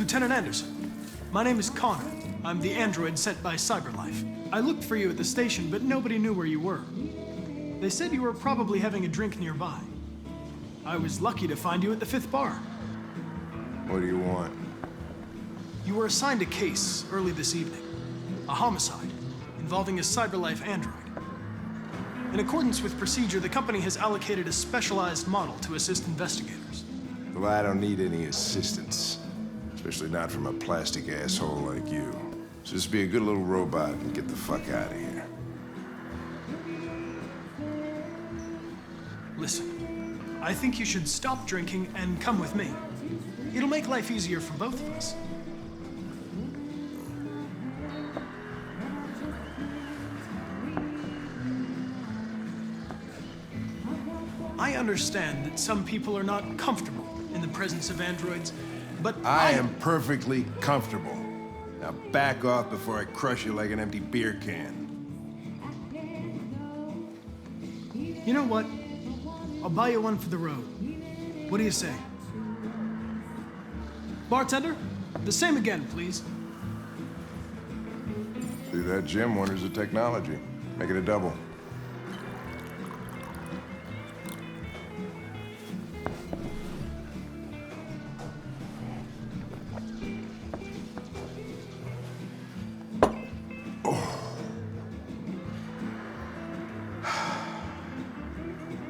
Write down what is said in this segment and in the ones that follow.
Lieutenant Anderson. My name is Connor. I'm the android sent by CyberLife. I looked for you at the station, but nobody knew where you were. They said you were probably having a drink nearby. I was lucky to find you at the 5th bar. What do you want? You were assigned a case early this evening. A homicide involving a CyberLife android. In accordance with procedure, the company has allocated a specialized model to assist investigators. Well, I don't need any assistance. Especially not from a plastic asshole like you. So just be a good little robot and get the fuck out of here. Listen, I think you should stop drinking and come with me. It'll make life easier for both of us. I understand that some people are not comfortable in the presence of androids, but I am perfectly comfortable. Now back off before I crush you like an empty beer can. You know what? I'll buy you one for the road. What do you say? Bartender, the same again, please. See, that Jim wonders the technology. Make it a double.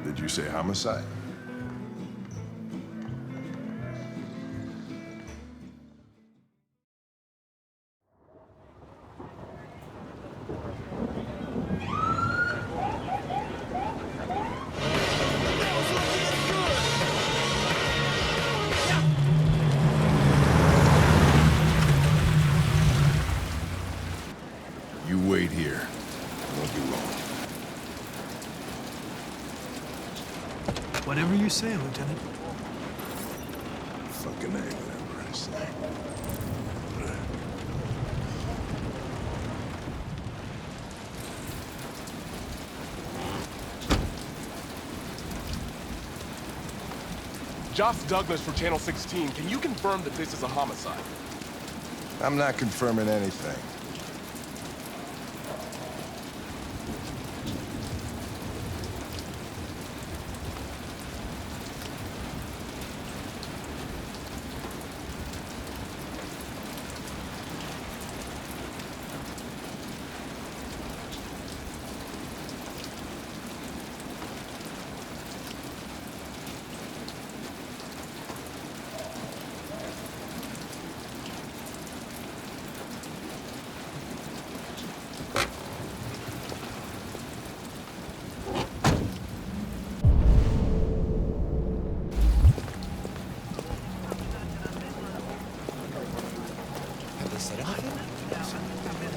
Did you say homicide? You wait here. It won't be long. Whatever you say, Lieutenant. Fucking A, whatever I say. Josh Douglas for Channel 16. Can you confirm that this is a homicide? I'm not confirming anything.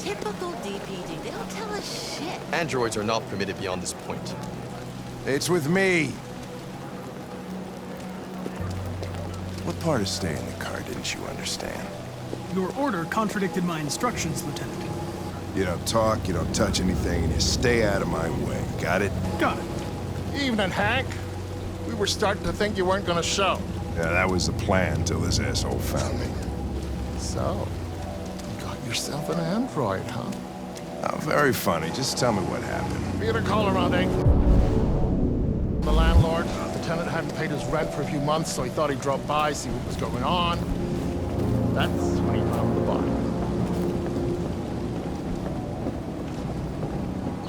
Typical DPD. They don't tell us shit. Androids are not permitted beyond this point. It's with me. What part of staying in the car didn't you understand? Your order contradicted my instructions, Lieutenant. You don't talk, you don't touch anything, and you stay out of my way. Got it? Got it. Evening, Hank. We were starting to think you weren't gonna show. Yeah, that was the plan till this asshole found me. So, you got yourself an android, huh? Oh, very funny. Just tell me what happened. We had a call around 8. The landlord, the tenant hadn't paid his rent for a few months, so he thought he'd drop by, see what was going on. That's when he found the body.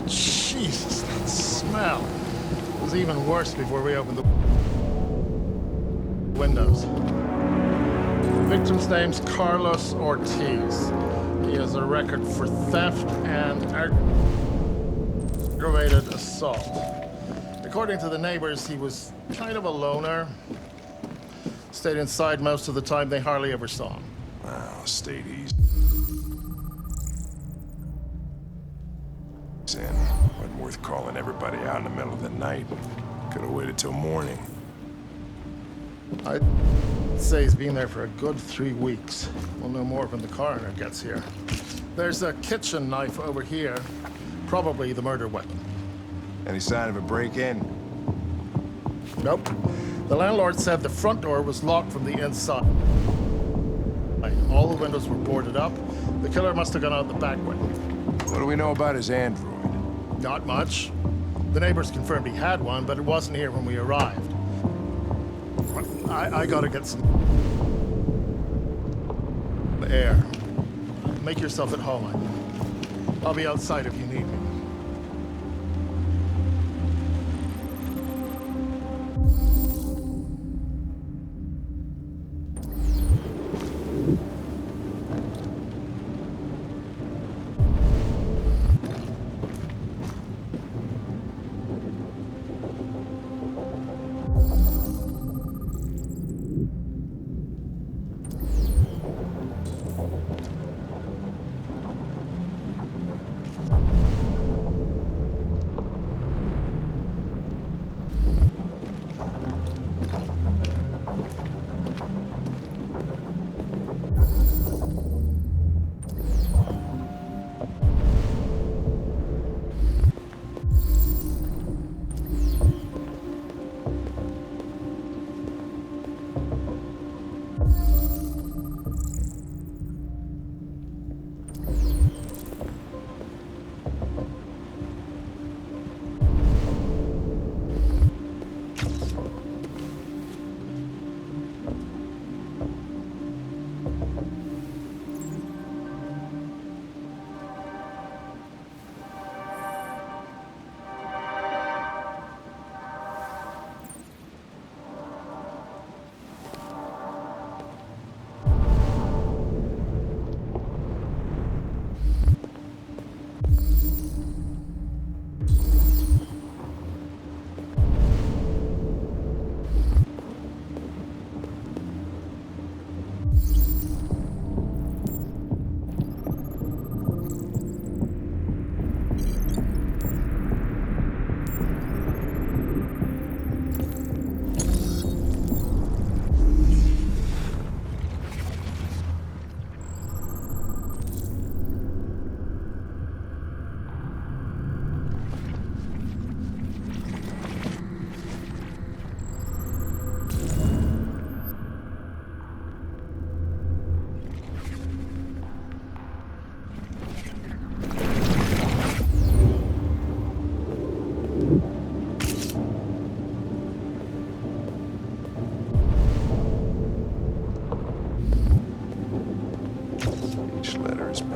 Jesus, that smell. It was even worse before we opened the windows. The victim's name's Carlos Ortiz. He has a record for theft and aggravated assault. According to the neighbors, he was kind of a loner. Stayed inside most of the time. They hardly ever saw him. Wow, stayed easy. Wasn't worth calling everybody out in the middle of the night. Could have waited till morning. I'd say he's been there for a good 3 weeks. We'll know more when the coroner gets here. There's a kitchen knife over here. Probably the murder weapon. Any sign of a break-in? Nope. The landlord said the front door was locked from the inside. All the windows were boarded up. The killer must have gone out the back way. What do we know about his android? Not much. The neighbors confirmed he had one, but it wasn't here when we arrived. I gotta get some air. Make yourself at home. I'll be outside if you need me.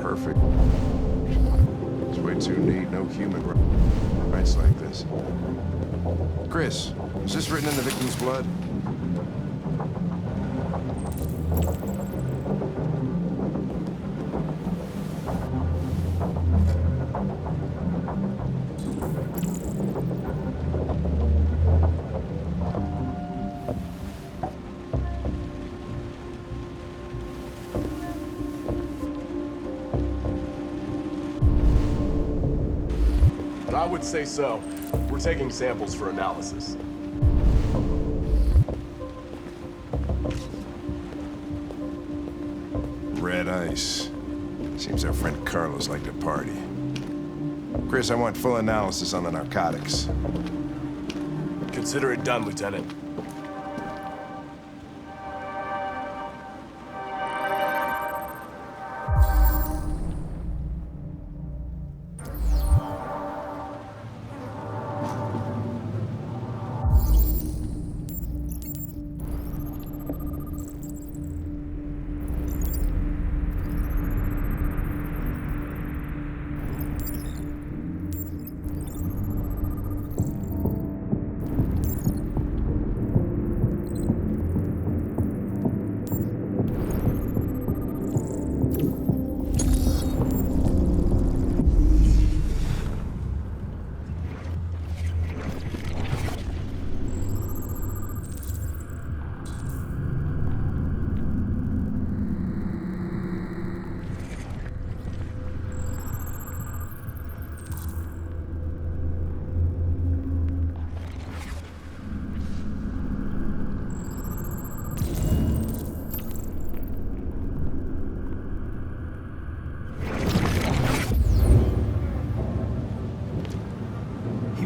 Perfect. It's way too neat. No human writes like this. Chris, is this written in the victim's blood? I would say so. We're taking samples for analysis. Red ice. Seems our friend Carlos liked to party. Chris, I want full analysis on the narcotics. Consider it done, Lieutenant.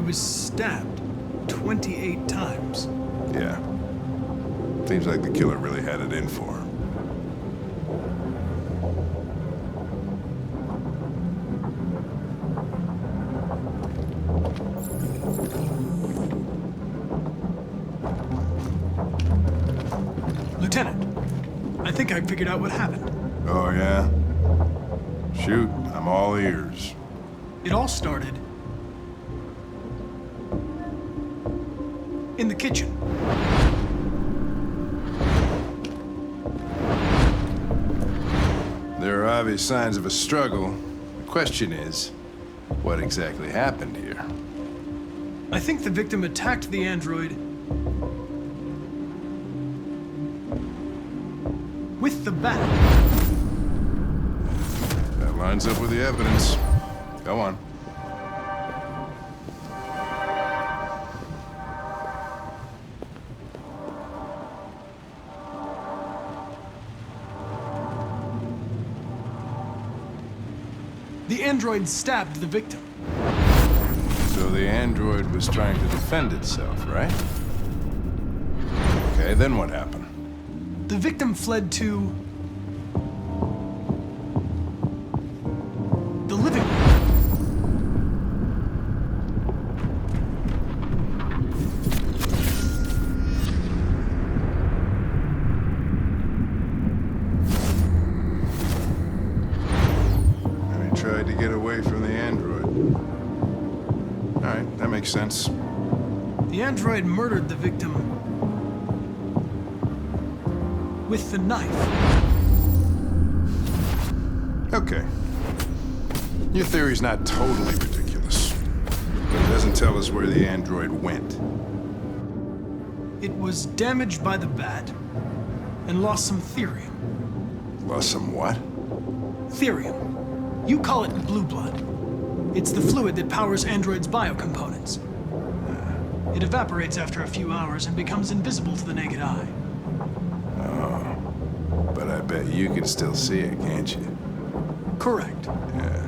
Was stabbed 28 times. Yeah. Seems like the killer really had it in for him. Lieutenant, I think I figured out what happened. Oh, yeah? Shoot, I'm all ears. It all started in the kitchen. There are obvious signs of a struggle. The question is, what exactly happened here? I think the victim attacked the android with the bat. That lines up with the evidence. Go on. The android stabbed the victim. So the android was trying to defend itself, right? Okay, then what happened? The victim fled to the living room. And he tried to get away from the android. All right, that makes sense. The android murdered the victim with the knife. Okay. Your theory's not totally ridiculous, but it doesn't tell us where the android went. It was damaged by the bat and lost some therium. Lost some what? Therium. You call it blue blood. It's the fluid that powers androids' biocomponents. It evaporates after a few hours and becomes invisible to the naked eye. But I bet you can still see it, can't you? Correct. Yeah.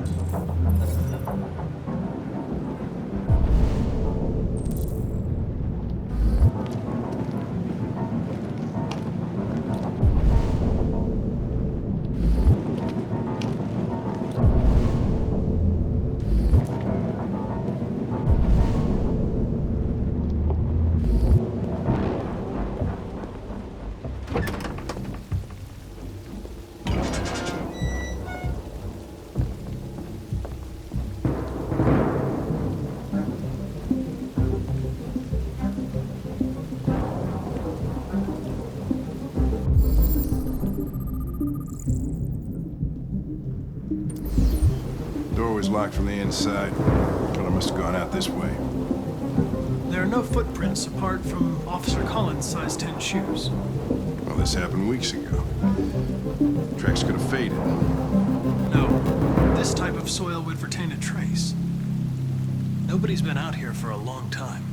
Door was locked from the inside, but I must have gone out this way. There are no footprints apart from Officer Collins' size 10 shoes. Well, this happened weeks ago. Tracks could have faded. No, this type of soil would retain a trace. Nobody's been out here for a long time.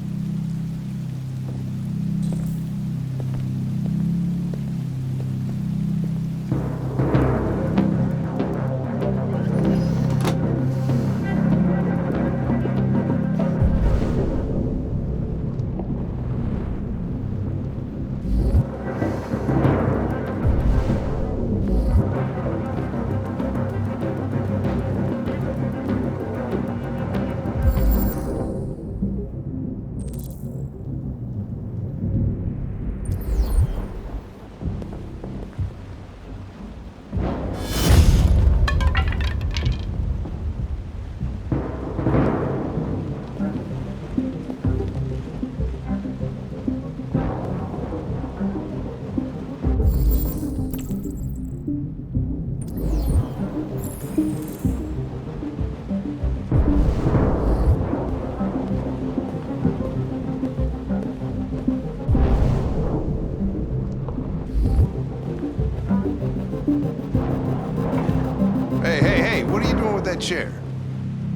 Hey, what are you doing with that chair?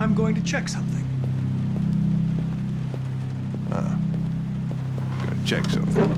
I'm going to check something. Gonna check something.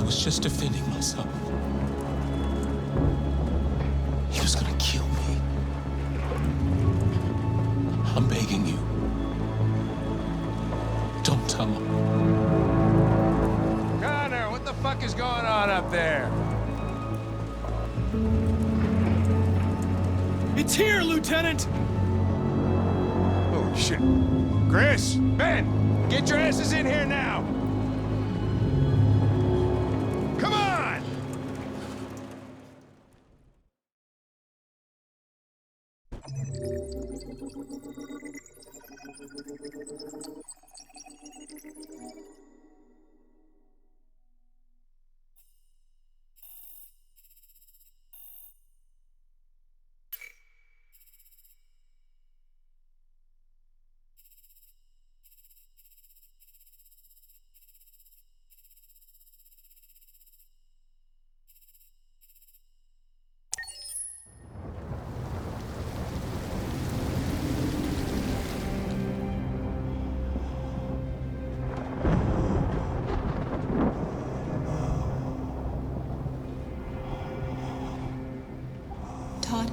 was just defending myself. He was gonna kill me. I'm begging you. Don't tell him. Connor, what the fuck is going on up there? It's here, Lieutenant! Oh, shit. Chris, Ben, get your asses in here now! Come on! Todd?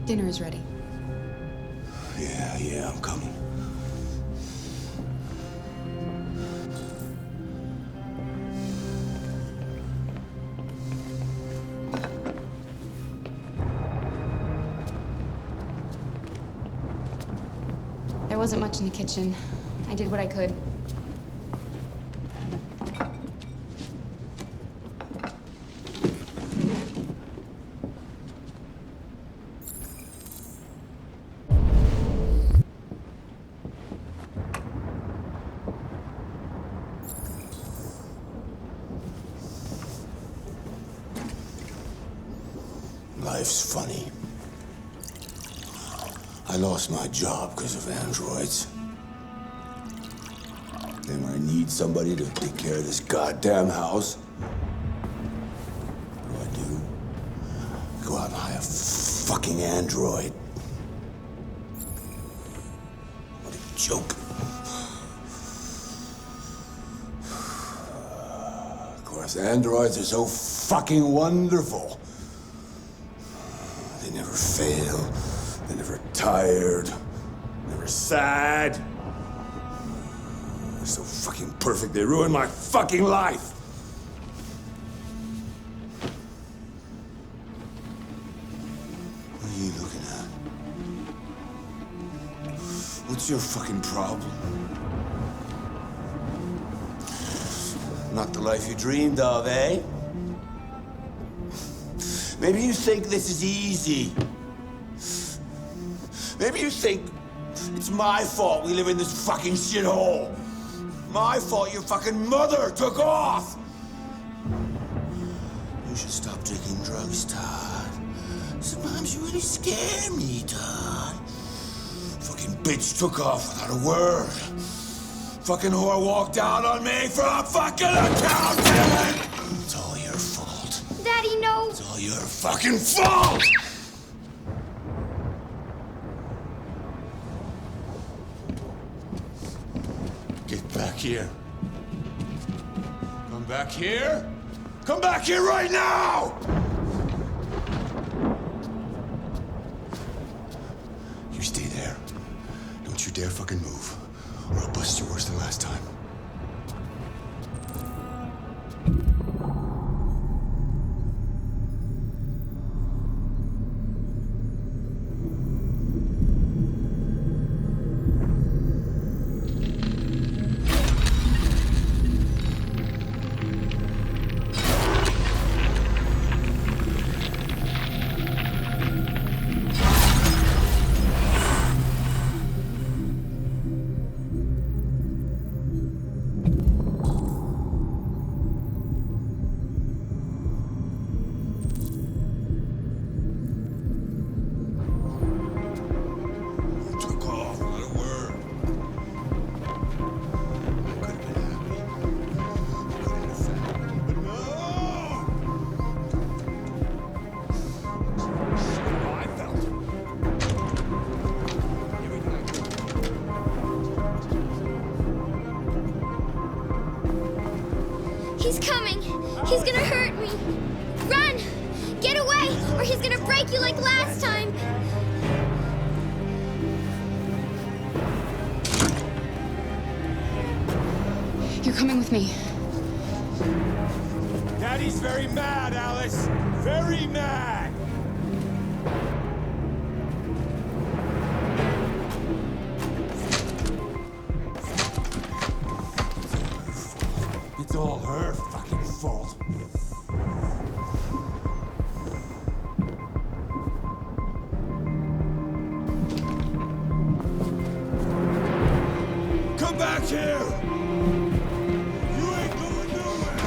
Dinner is ready. Yeah, I'm coming. There wasn't much in the kitchen. I did what I could. Life's funny. I lost my job because of androids. Then when I need somebody to take care of this goddamn house, what do? Go out and hire a fucking android. What a joke. Of course, androids are so fucking wonderful. They never fail. They're never tired. Never sad. They're so fucking perfect, they ruin my fucking life! What are you looking at? What's your fucking problem? Not the life you dreamed of, eh? Maybe you think this is easy. Maybe you think it's my fault we live in this fucking shithole. My fault your fucking mother took off. You should stop drinking drugs, Todd. Sometimes you really scare me, Todd. Fucking bitch took off without a word. Fucking whore walked out on me for a fucking accountant! It's all your fault. Daddy, no! It's all your fucking fault! Get back here. Come back here. Come back here right now! You stay there. Don't you dare fucking move, or I'll bust you worse than last time. you like last time. You're coming with me. Daddy's very mad, Alice. Very mad. It's all her fucking fault. Come back here! You ain't going nowhere!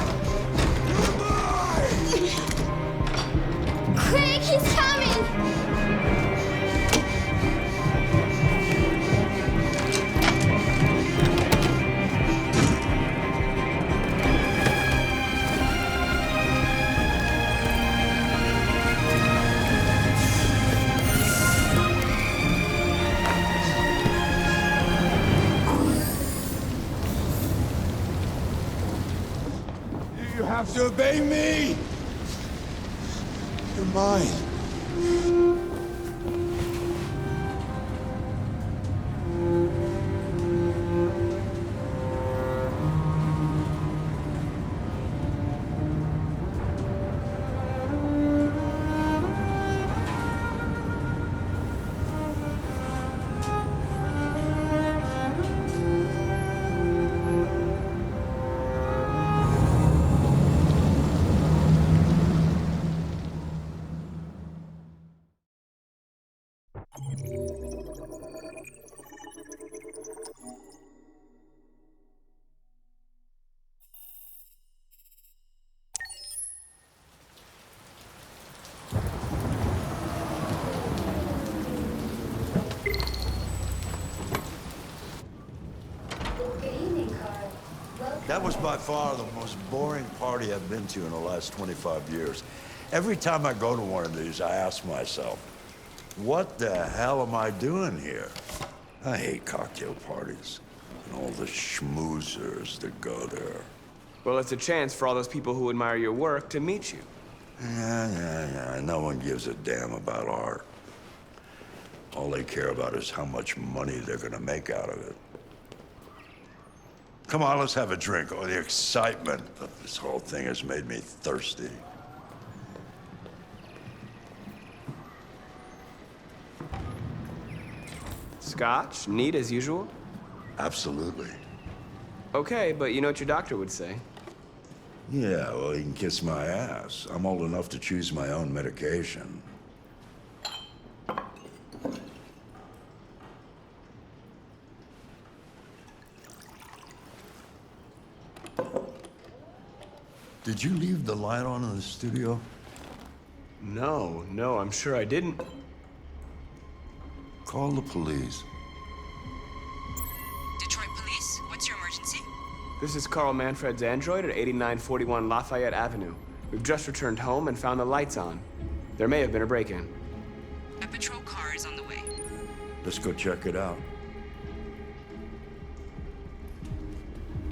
You're mine! Craig, he's coming! You have to obey me! You're mine. That was by far the most boring party I've been to in the last 25 years. Every time I go to one of these, I ask myself, what the hell am I doing here? I hate cocktail parties and all the schmoozers that go there. Well, it's a chance for all those people who admire your work to meet you. Yeah. No one gives a damn about art. All they care about is how much money they're gonna make out of it. Come on, let's have a drink. Oh, the excitement of this whole thing has made me thirsty. Scotch? Neat as usual? Absolutely. Okay, but you know what your doctor would say. Yeah, well, he can kiss my ass. I'm old enough to choose my own medication. Did you leave the light on in the studio? No, I'm sure I didn't. Call the police. Detroit Police, what's your emergency? This is Carl Manfred's android at 8941 Lafayette Avenue. We've just returned home and found the lights on. There may have been a break-in. A patrol car is on the way. Let's go check it out.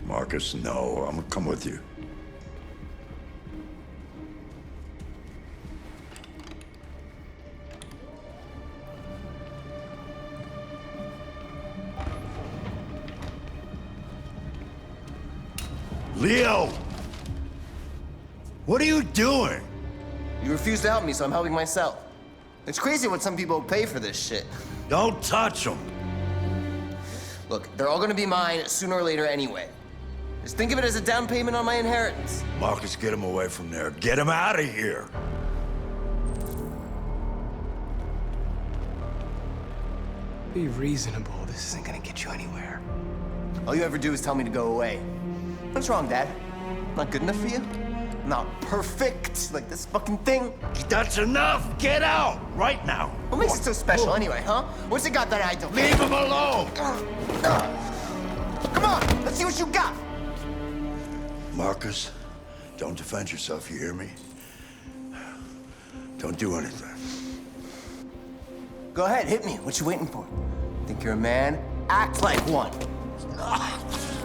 Marcus, no, I'm gonna come with you. Leo! What are you doing? You refuse to help me, so I'm helping myself. It's crazy what some people pay for this shit. Don't touch them. Look, they're all gonna be mine sooner or later anyway. Just think of it as a down payment on my inheritance. Marcus, get him away from there. Get him out of here. Be reasonable. This isn't gonna get you anywhere. All you ever do is tell me to go away. What's wrong, Dad? Not good enough for you? Not perfect, like this fucking thing? That's enough! Get out! Right now! What makes it so special anyway, huh? What's it got that I don't? Leave him alone! Come on, let's see what you got! Marcus, don't defend yourself, you hear me? Don't do anything. Go ahead, hit me. What you waiting for? Think you're a man? Act like one.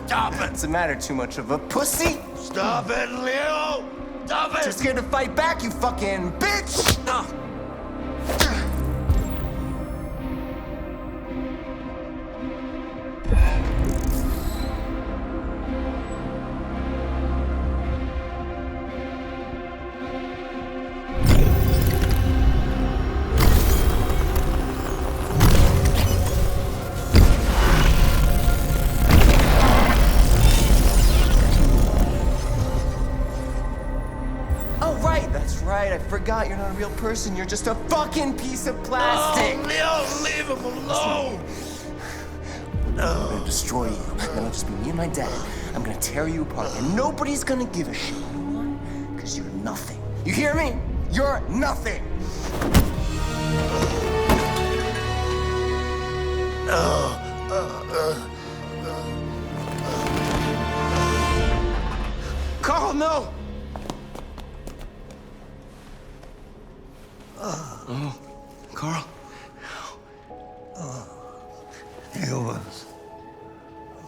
Stop it! What's the matter, too much of a pussy? Stop it, Leo! Stop it! Too scared to fight back, you fucking bitch! forgot you're not a real person. You're just a fucking piece of plastic. Oh, leave him alone! I'm gonna destroy you. Then it'll just be me and my dad. I'm gonna tear you apart, and nobody's gonna give a shit. You know why? Because you're nothing. You hear me? You're nothing. Carl, no! Carl. Humans.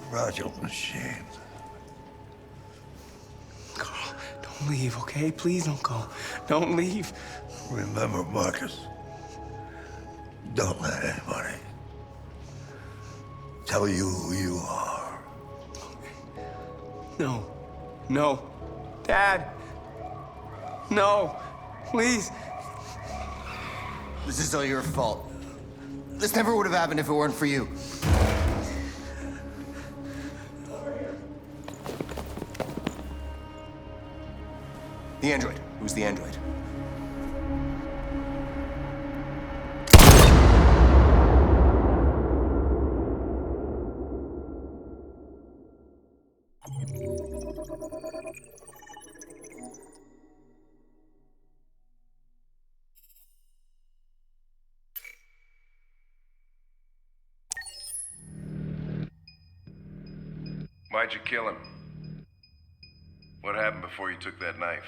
Fragile machines. Carl, don't leave, okay? Please don't go. Don't leave. Remember, Marcus, don't let anybody tell you who you are. No. No. Dad. No. Please. This is all your fault. This never would have happened if it weren't for you. The android. Who's the android? Why'd you kill him? What happened before you took that knife?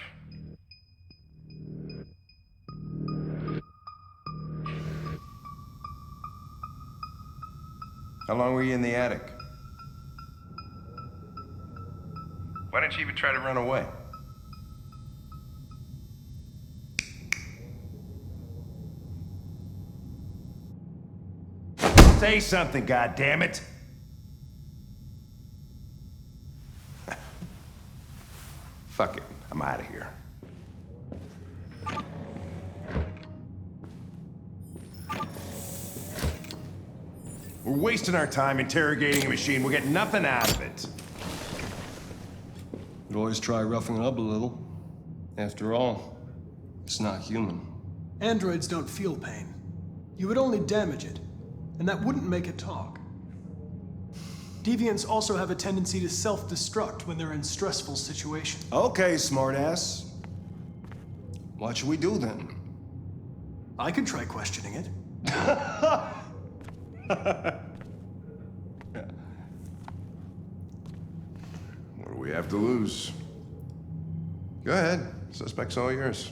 How long were you in the attic? Why didn't you even try to run away? Say something, goddammit! Fuck it, I'm out of here. We're wasting our time interrogating a machine. We'll get nothing out of it. You'd always try roughing it up a little. After all, it's not human. Androids don't feel pain. You would only damage it, and that wouldn't make it talk. Deviants also have a tendency to self-destruct when they're in stressful situations. Okay, smartass. What should we do then? I could try questioning it. What do we have to lose? Go ahead. Suspect's all yours.